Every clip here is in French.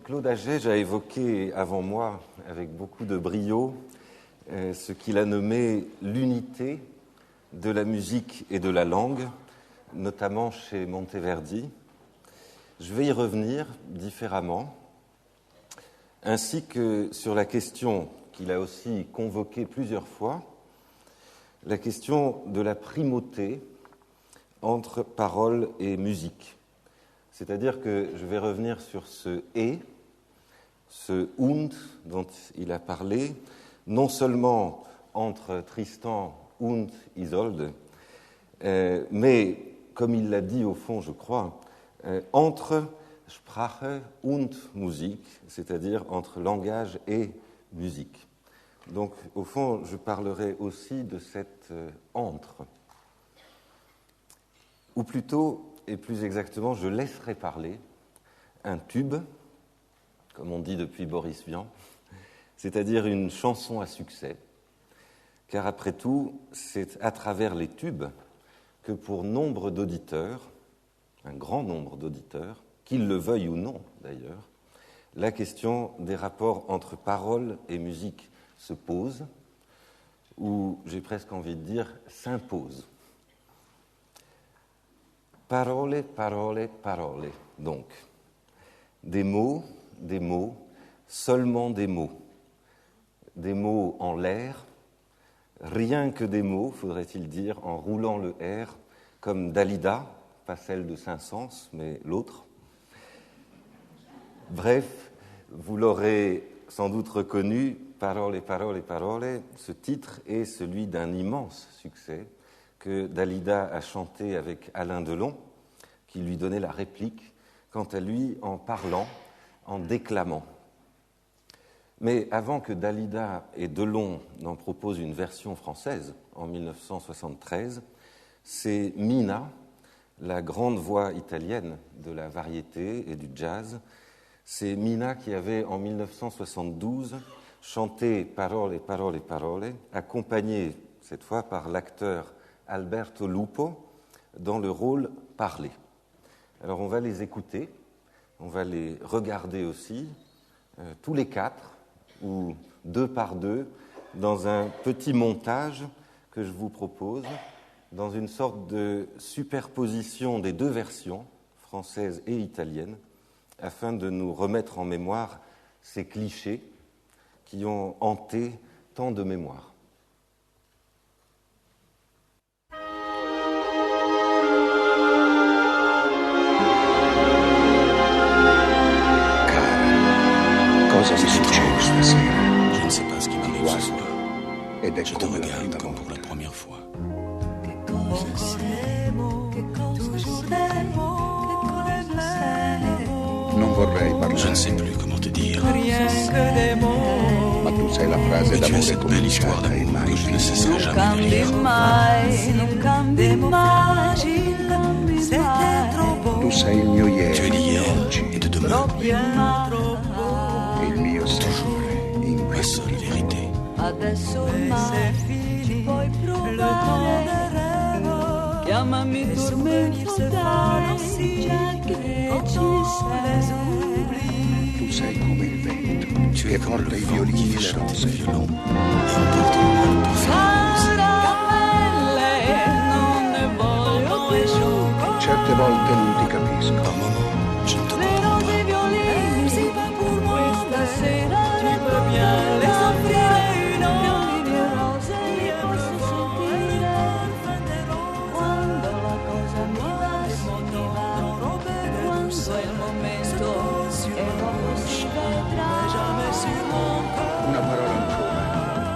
Claude Agege a évoqué avant moi, avec beaucoup de brio, ce qu'il a nommé l'unité de la musique et de la langue, notamment chez Monteverdi. Je vais y revenir différemment, ainsi que sur la question qu'il a aussi convoquée plusieurs fois, la question de la primauté entre parole et musique. C'est-à-dire que je vais revenir sur ce « et », ce « und » dont il a parlé, non seulement entre Tristan und Isolde, mais, comme il l'a dit au fond, je crois, entre Sprache und Musik, c'est-à-dire entre langage et musique. Donc, au fond, je parlerai aussi de cet entre. Ou plutôt, et plus exactement, je laisserai parler un tube, comme on dit depuis Boris Vian, c'est-à-dire une chanson à succès, car après tout, c'est à travers les tubes que pour nombre d'auditeurs, un grand nombre d'auditeurs, qu'ils le veuillent ou non d'ailleurs, la question des rapports entre parole et musique se pose, ou j'ai presque envie de dire s'impose. Parole, parole, parole. Donc, des mots, seulement des mots. Des mots en l'air, rien que des mots, faudrait-il dire, en roulant le R, comme Dalida, pas celle de Saint-Saëns, mais l'autre. Bref, vous l'aurez sans doute reconnu, Parole, parole, parole, ce titre est celui d'un immense succès que Dalida a chanté avec Alain Delon, qui lui donnait la réplique, quant à lui en parlant, en déclamant. Mais avant que Dalida et Delon n'en proposent une version française, en 1973, c'est Mina, la grande voix italienne de la variété et du jazz, c'est Mina qui avait en 1972 chanté Parole, parole, parole, accompagnée cette fois par l'acteur Alberto Lupo dans le rôle parlé. Alors on va les écouter, on va les regarder aussi, tous les quatre, ou deux par deux, dans un petit montage que je vous propose, dans une sorte de superposition des deux versions, française et italienne, afin de nous remettre en mémoire ces clichés qui ont hanté tant de mémoires. Cosa mi succede stasera? Je ne sais pas ce qui m'arrive ce soir. Ed è Je te come la regarde prima comme pour volta. la première fois. Non vorrei parlare, Je ne sais plus comment te dire. ma tu sai la frase Mais tu as d'amore cette belle histoire cominciata e d'amour mai que je ne cesserai finita. jamais de lire. non cambi mai, siete troppo Tu sei il mio Tu es ieri e d'hier oggi, et de demain, e il mio sempre in ma questo. seule vérité. adesso ormai ci puoi provare. Chiamami tormento, dai, già che ci sei. Tu sei come il vento Tu che es comme porta le i vent violini qui e fait le chanter rose. le violon et emporte le mal parfait. Caramelle, non ne voglio più. Certe volte non ti capisco, Par moments, je ne te Le comprends rose e i pas. violini, questa sera tu peux bien les offrire. Violini e rose li posso sentire. Quando la cosa mi va, quando è il momento e dopo si vedrà. una parola ancora.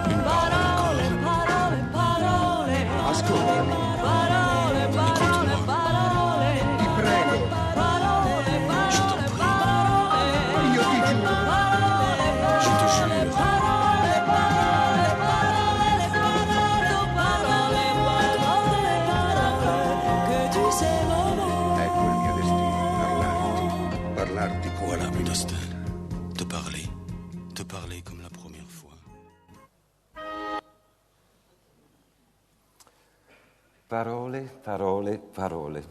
Une parole Parole, encore. parole, parole. Ascoltami, Parole, parole, parole. ti prego, Parole, Je t'en parole, prie, parole. io ti giuro. je te jure. Ecco il mio destino, parlarti come Voilà la mon prima destin. volta. Te parler comme la première fois. Parole, parole, parole.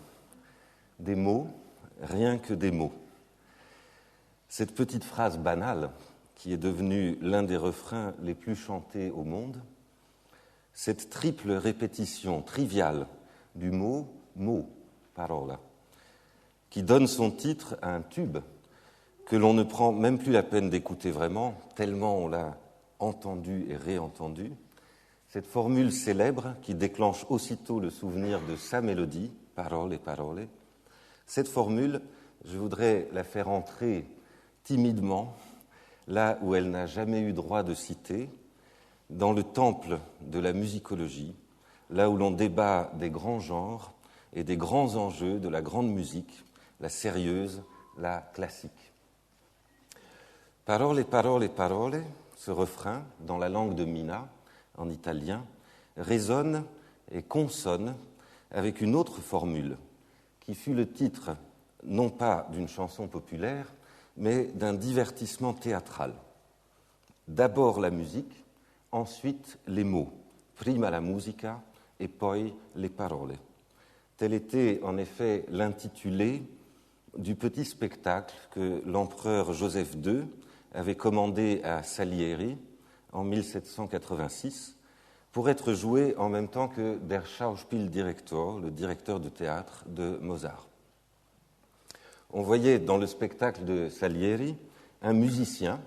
Des mots, rien que des mots. Cette petite phrase banale, qui est devenue l'un des refrains les plus chantés au monde, cette triple répétition triviale du mot, parola, qui donne son titre à un tube que l'on ne prend même plus la peine d'écouter vraiment, tellement on l'a entendu et réentendu, cette formule célèbre qui déclenche aussitôt le souvenir de sa mélodie, parole, parole, cette formule, je voudrais la faire entrer timidement, là où elle n'a jamais eu droit de citer, dans le temple de la musicologie, là où l'on débat des grands genres et des grands enjeux de la grande musique, la sérieuse, la classique. Parole, parole, parole, ce refrain, dans la langue de Mina, en italien, résonne et consonne avec une autre formule, qui fut le titre non pas d'une chanson populaire, mais d'un divertissement théâtral. D'abord la musique, ensuite les mots, prima la musica et poi le parole. Tel était en effet l'intitulé du petit spectacle que l'empereur Joseph II avait commandé à Salieri en 1786 pour être joué en même temps que Der Schauspieldirektor, le directeur de théâtre de Mozart. On voyait dans le spectacle de Salieri un musicien,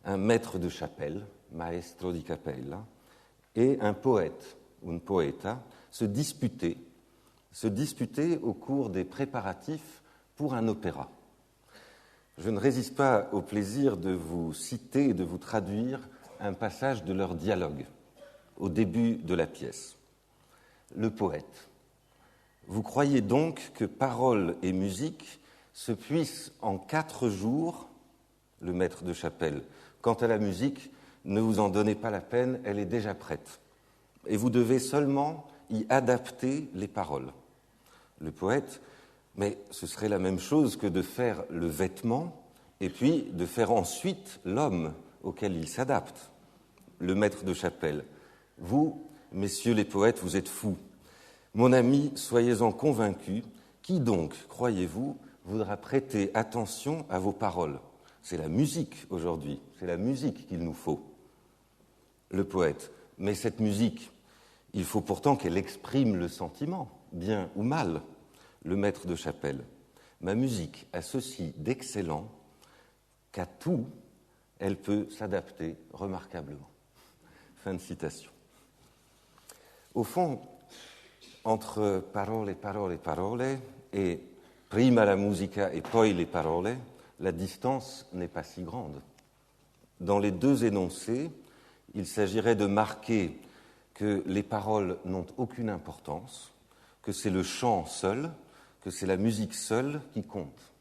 un maître de chapelle, maestro di capella, et un poète, un poeta, se disputer au cours des préparatifs pour un opéra. Je ne résiste pas au plaisir de vous citer et de vous traduire un passage de leur dialogue au début de la pièce. Le poète. Vous croyez donc que parole et musique se puissent en 4 jours, le maître de chapelle. Quant à la musique, ne vous en donnez pas la peine, elle est déjà prête. Et vous devez seulement y adapter les paroles. Le poète, mais ce serait la même chose que de faire le vêtement et puis de faire ensuite l'homme auquel il s'adapte. Le maître de chapelle. Vous, messieurs les poètes, vous êtes fous. Mon ami, soyez-en convaincus. Qui donc, croyez-vous, voudra prêter attention à vos paroles? C'est la musique aujourd'hui, c'est la musique qu'il nous faut. Le poète. Mais cette musique, il faut pourtant qu'elle exprime le sentiment, bien ou mal. Le maître de chapelle. Ma musique a ceci d'excellent qu'à tout, elle peut s'adapter remarquablement. Fin de citation. Au fond, entre parole, parole, parole et prima la musica et poi le parole, la distance n'est pas si grande. Dans les deux énoncés, il s'agirait de marquer que les paroles n'ont aucune importance, que c'est le chant seul, que c'est la musique seule qui compte,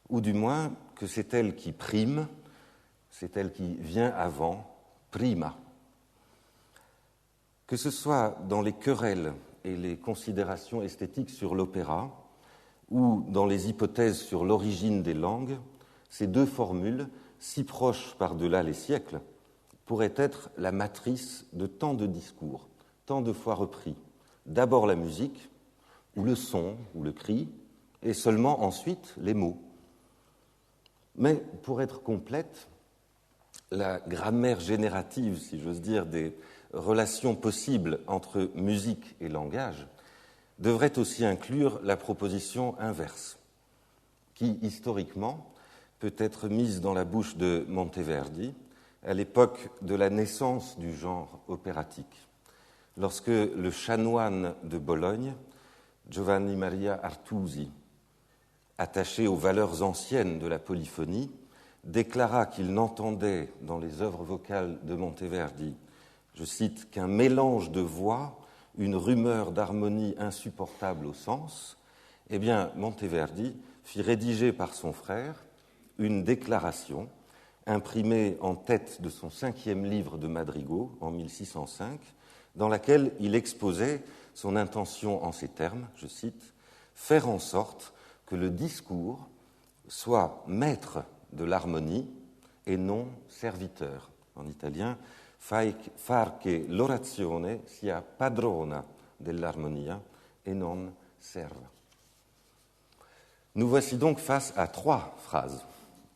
ou du moins que c'est elle qui prime, c'est elle qui vient avant, prima. Que ce soit dans les querelles et les considérations esthétiques sur l'opéra, ou dans les hypothèses sur l'origine des langues, ces deux formules, si proches par-delà les siècles, pourraient être la matrice de tant de discours, tant de fois repris. D'abord la musique, ou le son, ou le cri, et seulement ensuite les mots. Mais pour être complète, la grammaire générative, si j'ose dire, des relations possibles entre musique et langage devrait aussi inclure la proposition inverse, qui, historiquement, peut être mise dans la bouche de Monteverdi à l'époque de la naissance du genre opératique, lorsque le chanoine de Bologne, Giovanni Maria Artusi, attaché aux valeurs anciennes de la polyphonie, déclara qu'il n'entendait dans les œuvres vocales de Monteverdi, je cite, qu'un mélange de voix, une rumeur d'harmonie insupportable au sens, eh bien, Monteverdi fit rédiger par son frère une déclaration imprimée en tête de son 5e livre de madrigaux en 1605, dans laquelle il exposait son intention en ces termes, je cite, « faire en sorte que le discours soit maître de l'harmonie et non serviteur ». En italien, « far che l'orazione sia padrona dell'armonia et non serva ». Nous voici donc face à 3 phrases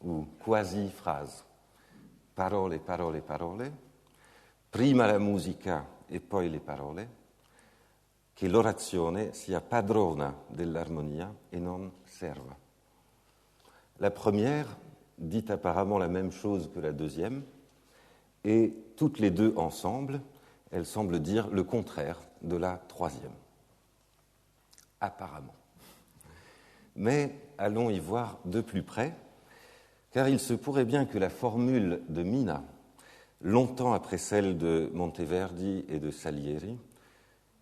ou quasi-phrase. Parole, parole, parole, prima la musica e poi le parole, che l'orazione sia padrona dell'armonia e non serva. La première dit apparemment la même chose que la deuxième, et toutes les deux ensemble, elles semblent dire le contraire de la troisième. Apparemment. Mais allons y voir de plus près, car il se pourrait bien que la formule de Mina, longtemps après celle de Monteverdi et de Salieri,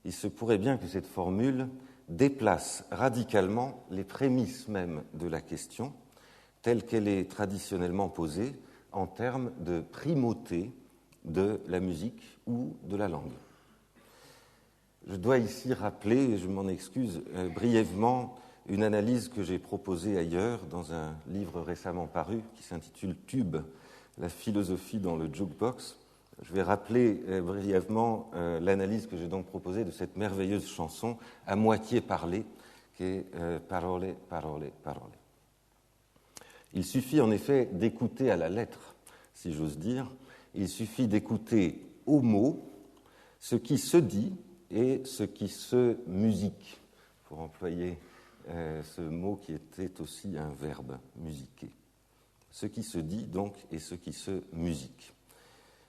il se pourrait bien que cette formule déplace radicalement les prémices même de la question, telle qu'elle est traditionnellement posée en termes de primauté de la musique ou de la langue. Je dois ici rappeler, et je m'en excuse brièvement, une analyse que j'ai proposée ailleurs dans un livre récemment paru qui s'intitule « Tube, la philosophie dans le jukebox ». Je vais rappeler brièvement l'analyse que j'ai donc proposée de cette merveilleuse chanson à moitié parlée, qui est Parole, parole, parole. Il suffit en effet d'écouter à la lettre, si j'ose dire, il suffit d'écouter au mot ce qui se dit et ce qui se musique, pour employer ce mot qui était aussi un verbe, musiquer. Ce qui se dit donc et ce qui se musique.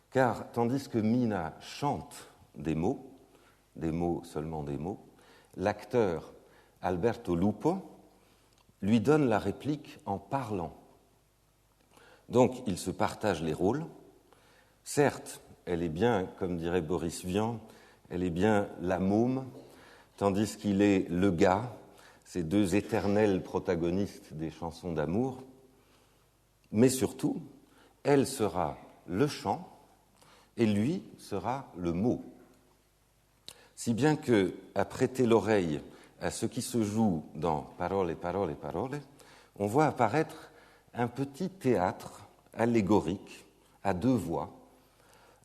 Car tandis que Mina chante des mots, seulement des mots, l'acteur Alberto Lupo lui donne la réplique en parlant. Donc ils se partagent les rôles. Certes, elle est bien, comme dirait Boris Vian, elle est bien la môme, tandis qu'il est le gars, ces deux éternels protagonistes des chansons d'amour. Mais surtout, elle sera le chant et lui sera le mot. Si bien que, à prêter l'oreille à ce qui se joue dans Parole, parole, parole, on voit apparaître un petit théâtre allégorique à deux voix,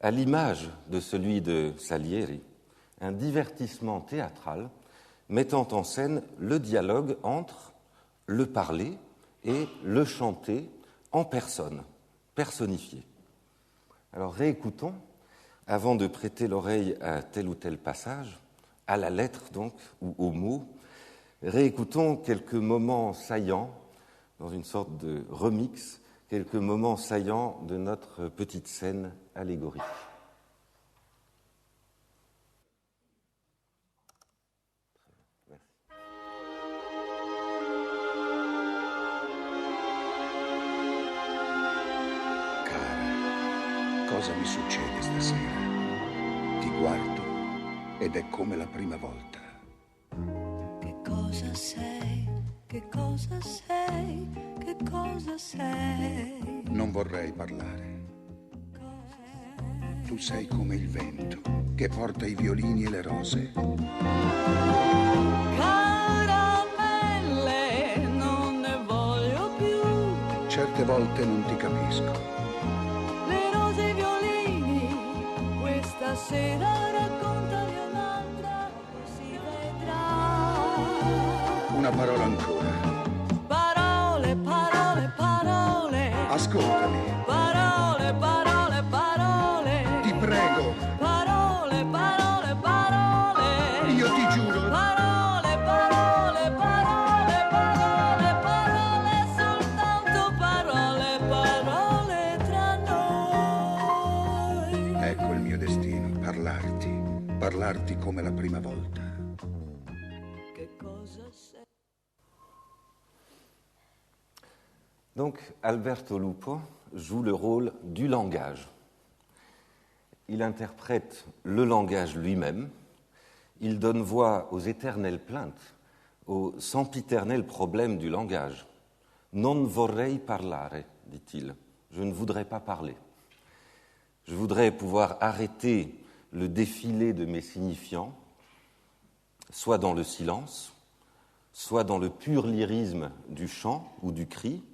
à l'image de celui de Salieri, un divertissement théâtral mettant en scène le dialogue entre le parler et le chanter en personne, personnifié. Alors réécoutons, avant de prêter l'oreille à tel ou tel passage, à la lettre donc, ou au mot, réécoutons quelques moments saillants, dans une sorte de remix, quelques moments saillants de notre petite scène allégorique. Cosa mi succede stasera? Ti guardo ed è come la prima volta. Che cosa sei? Che cosa sei? Che cosa sei? Non vorrei parlare. Tu sei come il vento che porta i violini e le rose. Caramelle, non ne voglio più. Certe volte non ti capisco. Le rose e i violini, questa sera raccontali un'altra, si vedrà. Una parola ancora. Parole, parole, parole. Ascoltami, Parole, parole, parole. ti prego. Parole, parole, parole. Io ti giuro. Parole, parole, parole, parole, parole, soltanto parole, parole tra noi. Ecco il mio destino, parlarti come la prima volta. Che cosa sei? Donc Alberto Lupo joue le rôle du langage. Il interprète le langage lui-même, il donne voix aux éternelles plaintes, aux sempiternels problèmes du langage. Non vorrei parlare, dit-il, je ne voudrais pas parler. Je voudrais pouvoir arrêter le défilé de mes signifiants, soit dans le silence, soit dans le pur lyrisme du chant ou du cri,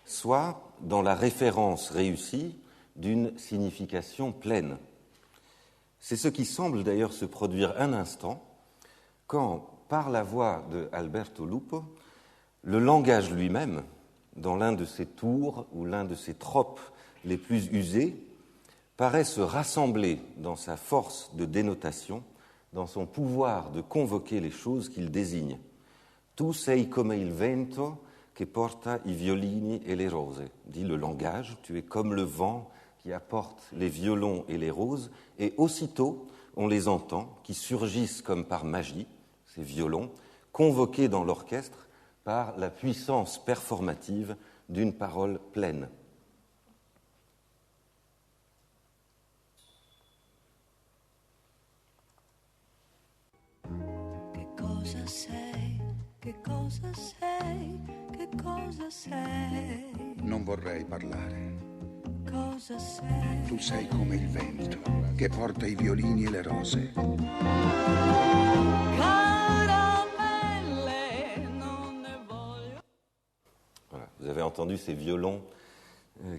soit dans la référence réussie d'une signification pleine. C'est ce qui semble d'ailleurs se produire un instant quand, par la voix de Alberto Lupo, le langage lui-même, dans l'un de ses tours ou l'un de ses tropes les plus usés, paraît se rassembler dans sa force de dénotation, dans son pouvoir de convoquer les choses qu'il désigne. Tu sei come il vento che porta i violini e le rose, dit le langage, tu es comme le vent qui apporte les violons et les roses, et aussitôt on les entend, qui surgissent comme par magie, ces violons, convoqués dans l'orchestre par la puissance performative d'une parole pleine. Cosa sei, che cosa sei, che cosa sei, Non vorrei parlare. cosa sei. Tu sei come il vento che porta i violini e le rose. Caramelle, non ne voglio. Voilà, vous avez entendu ces violons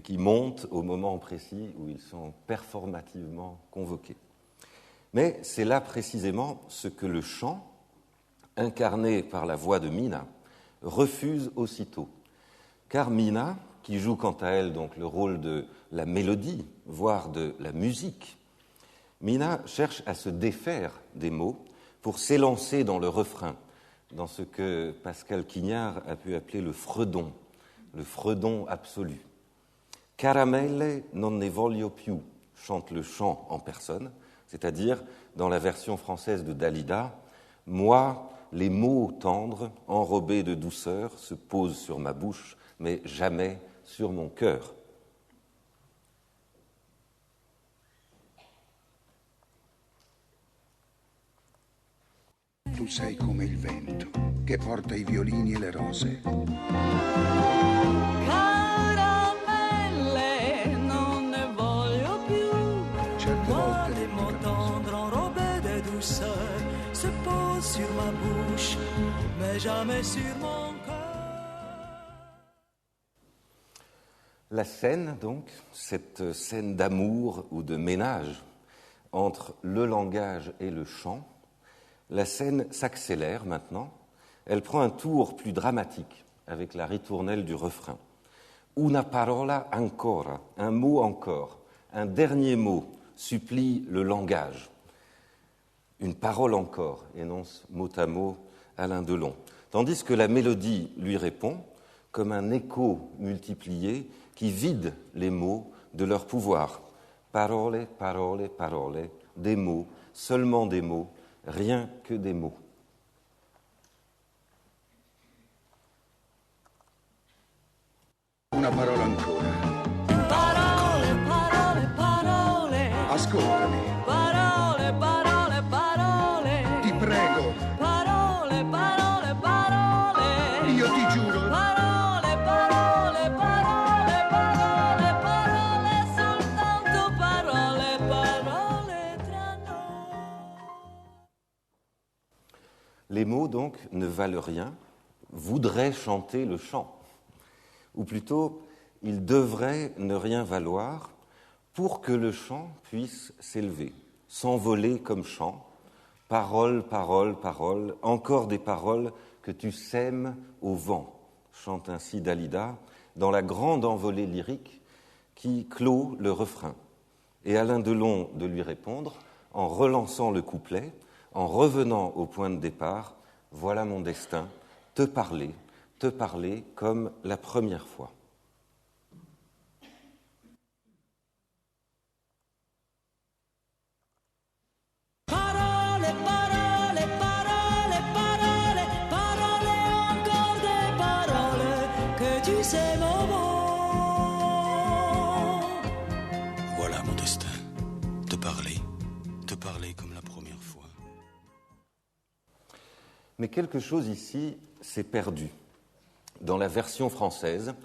qui montent au moment précis où ils sont performativement convoqués. Mais c'est là précisément ce que le chant, incarné par la voix de Mina, refuse aussitôt. Car Mina, qui joue quant à elle donc le rôle de la mélodie, voire de la musique, Mina cherche à se défaire des mots pour s'élancer dans le refrain, dans ce que Pascal Quignard a pu appeler le fredon absolu. Caramelle non ne voglio più, chante le chant en personne, c'est-à-dire, dans la version française de Dalida, « Moi, les mots tendres, enrobés de douceur, se posent sur ma bouche, mais jamais sur mon cœur. » Tu sei come il vento che porta i violini e le rose. Caramelle, non ne voglio più. Certe Moi, volte les mots tendres enrobés de douceur se posent sur ma bouche, mais jamais sur mon cœur. La scène, donc, cette scène d'amour ou de ménage entre le langage et le chant, la scène s'accélère maintenant. Elle prend un tour plus dramatique avec la ritournelle du refrain. Una parola ancora, un mot encore, un dernier mot supplie le langage. Une parole encore, énonce mot à mot Alain Delon. Tandis que la mélodie lui répond comme un écho multiplié qui vide les mots de leur pouvoir. Parole, parole, parole, des mots, seulement des mots, rien que des mots. Una parola ancora. Parole, parole, parole. Ascoltami, Parole, parole, parole. ti prego. Parole, parole, parole. Io ti giuro. Parole, parole, parole, parole, parole, soltanto parole, parole tra noi. Les mots, donc, ne valent rien, voudraient chanter le chant. Ou plutôt, ils devraient ne rien valoir pour que le chant puisse s'élever, s'envoler comme chant. Parole, parole, parole, encore des paroles que tu sèmes au vent, chante ainsi Dalida, dans la grande envolée lyrique qui clôt le refrain. Et Alain Delon de lui répondre en relançant le couplet, en revenant au point de départ, voilà mon destin, te parler comme la première fois. Parole, parole, parole, parole, parole, encore des paroles que tu sais mon mot. Voilà mon destin. Te parler comme la première fois. Mais quelque chose ici s'est perdu dans la version française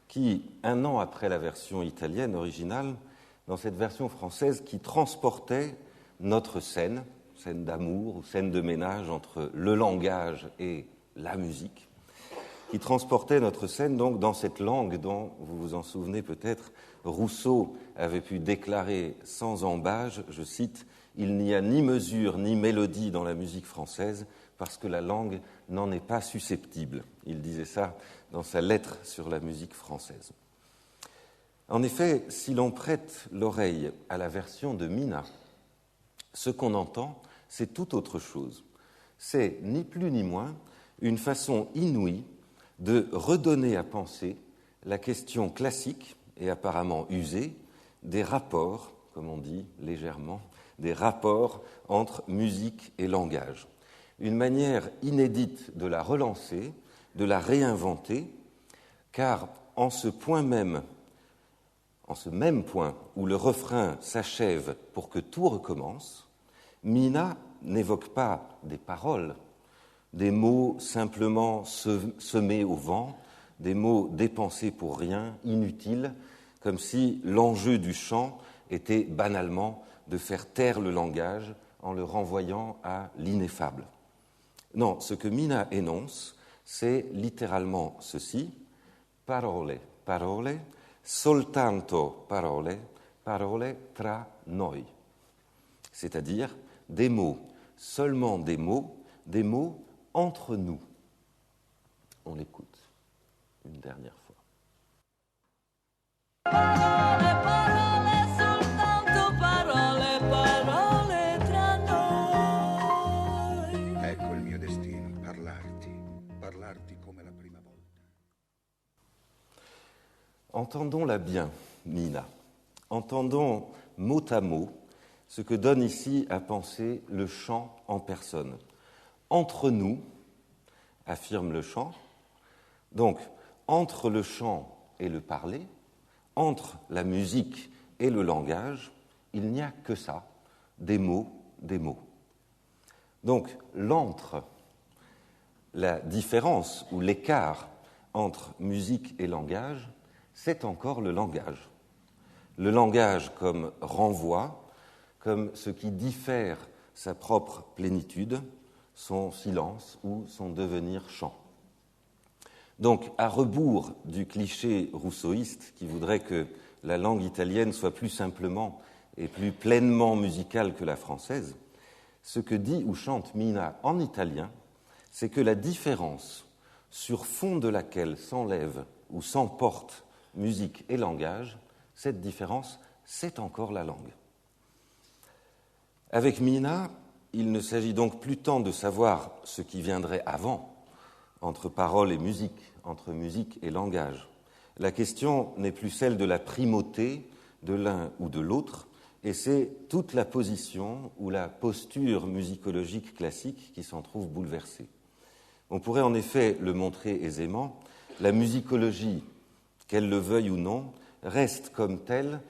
qui, un an après la version italienne originale, dans cette version française qui transportait notre scène d'amour ou scène de ménage entre le langage et la musique, qui transportait notre scène donc dans cette langue dont, vous vous en souvenez peut-être, Rousseau avait pu déclarer sans embâge, je cite, « il n'y a ni mesure ni mélodie dans la musique française parce que la langue n'en est pas susceptible. Il disait ça dans sa lettre sur la musique française. En effet, si l'on prête l'oreille à la version de Mina, ce qu'on entend, c'est tout autre chose. C'est ni plus ni moins une façon inouïe de redonner à penser la question classique et apparemment usée des rapports, comme on dit légèrement, des rapports entre musique et langage. Une manière inédite de la relancer, de la réinventer, car en ce même point où le refrain s'achève pour que tout recommence, Mina n'évoque pas des paroles, des mots simplement semés au vent, des mots dépensés pour rien, inutiles, comme si l'enjeu du chant était banalement de faire taire le langage en le renvoyant à l'ineffable. Non, ce que Mina énonce, c'est littéralement ceci: parole, parole, soltanto parole, parole tra noi. C'est-à-dire des mots, seulement des mots entre nous. On l'écoute une dernière fois. Parole, parole, soltanto parole, parole tra noi. Ecco il mio destino, parlarti come la prima volta. Entendons-la bien, Mina. Entendons mot à mot ce que donne ici à penser le chant en personne. Entre nous, affirme le chant, donc entre le chant et le parler, entre la musique et le langage, il n'y a que ça, des mots, des mots. Donc l'entre, la différence ou l'écart entre musique et langage, c'est encore le langage. Le langage comme renvoi, comme ce qui diffère sa propre plénitude, son silence ou son devenir chant. Donc, à rebours du cliché rousseauiste qui voudrait que la langue italienne soit plus simplement et plus pleinement musicale que la française, ce que dit ou chante Mina en italien, c'est que la différence sur fond de laquelle s'enlève ou s'emporte musique et langage, cette différence, c'est encore la langue. Avec Mina, il ne s'agit donc plus tant de savoir ce qui viendrait avant, entre parole et musique, entre musique et langage. La question n'est plus celle de la primauté de l'un ou de l'autre, et c'est toute la position ou la posture musicologique classique qui s'en trouve bouleversée. On pourrait en effet le montrer aisément, la musicologie, qu'elle le veuille ou non, reste comme telle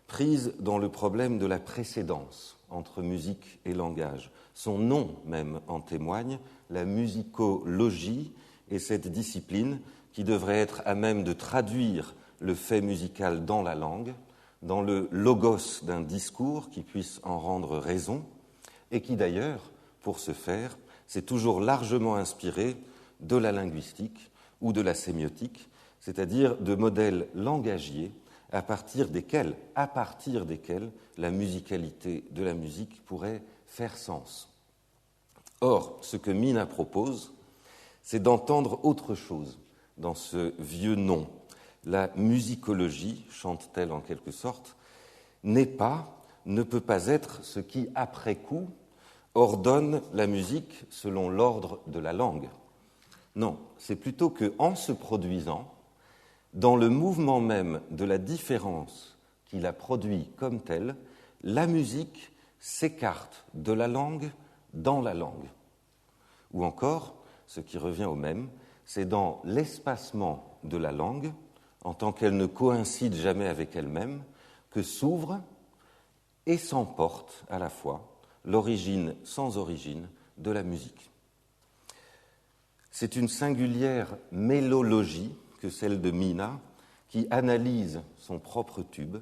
prise dans le problème de la précédence entre musique et langage. Son nom même en témoigne, la musicologie est cette discipline qui devrait être à même de traduire le fait musical dans la langue, dans le logos d'un discours qui puisse en rendre raison, et qui d'ailleurs, pour ce faire, s'est toujours largement inspiré de la linguistique ou de la sémiotique, c'est-à-dire de modèles langagiers à partir desquels la musicalité de la musique pourrait faire sens. Or, ce que Mina propose, c'est d'entendre autre chose dans ce vieux nom. La musicologie, chante-t-elle en quelque sorte, ne peut pas être ce qui, après coup, ordonne la musique selon l'ordre de la langue. Non, c'est plutôt qu'en se produisant, dans le mouvement même de la différence qui la produit comme telle, la musique s'écarte de la langue dans la langue. Ou encore, ce qui revient au même, c'est dans l'espacement de la langue, en tant qu'elle ne coïncide jamais avec elle-même, que s'ouvre et s'emporte à la fois l'origine sans origine de la musique. C'est une singulière mélologie que celle de Mina, qui analyse son propre tube,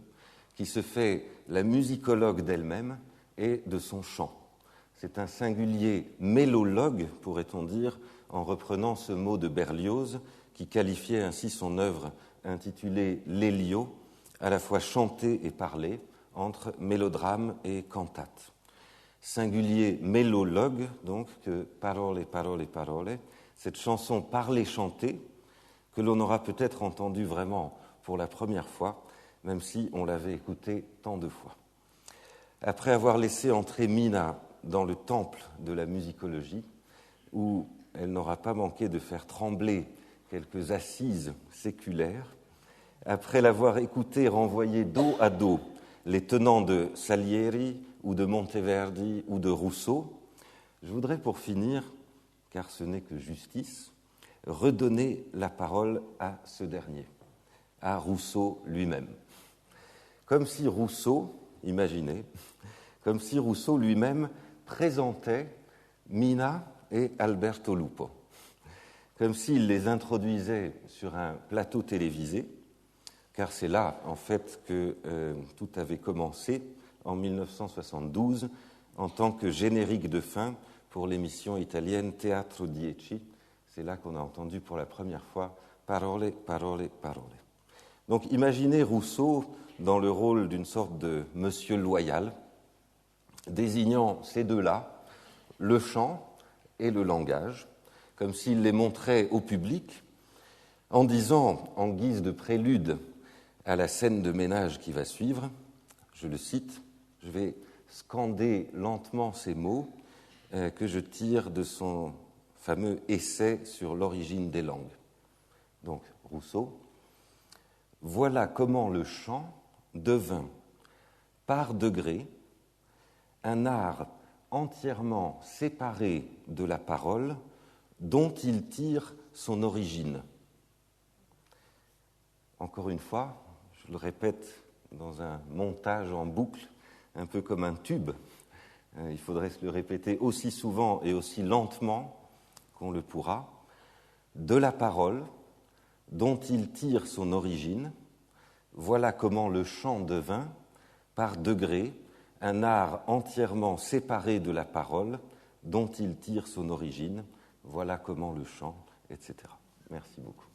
qui se fait la musicologue d'elle-même et de son chant. C'est un singulier mélologue, pourrait-on dire, en reprenant ce mot de Berlioz, qui qualifiait ainsi son œuvre intitulée L'Élio, à la fois chantée et parlée, entre mélodrame et cantate. singulier mélologue, donc, que Parole, parole, parole, cette chanson parlée chantée, que l'on aura peut-être entendue vraiment pour la première fois, même si on l'avait écoutée tant de fois. Après avoir laissé entrer Mina dans le temple de la musicologie, où elle n'aura pas manqué de faire trembler quelques assises séculaires, après l'avoir écoutée renvoyer dos à dos les tenants de Salieri ou de Monteverdi ou de Rousseau, je voudrais pour finir, car ce n'est que justice, redonner la parole à ce dernier, à Rousseau lui-même. Comme si Rousseau, imaginez, comme si Rousseau lui-même présentait Mina et Alberto Lupo, comme s'il les introduisait sur un plateau télévisé, car c'est là, en fait, que tout avait commencé, en 1972, en tant que générique de fin pour l'émission italienne Teatro 10. C'est là qu'on a entendu pour la première fois « Parole, parole, parole ». Donc imaginez Rousseau dans le rôle d'une sorte de monsieur loyal, désignant ces deux-là, le chant et le langage, comme s'il les montrait au public, en disant, en guise de prélude à la scène de ménage qui va suivre, je le cite, je vais scander lentement ces mots que je tire de son fameux essai sur l'origine des langues. Donc, Rousseau, voilà comment le chant devint, par degrés, un art entièrement séparé de la parole dont il tire son origine. Encore une fois, je le répète dans un montage en boucle, un peu comme un tube. Il faudrait se le répéter aussi souvent et aussi lentement qu'on le pourra. De la parole dont il tire son origine, voilà comment le chant devint, par degrés, un art entièrement séparé de la parole dont il tire son origine, voilà comment le chant, etc. Merci beaucoup.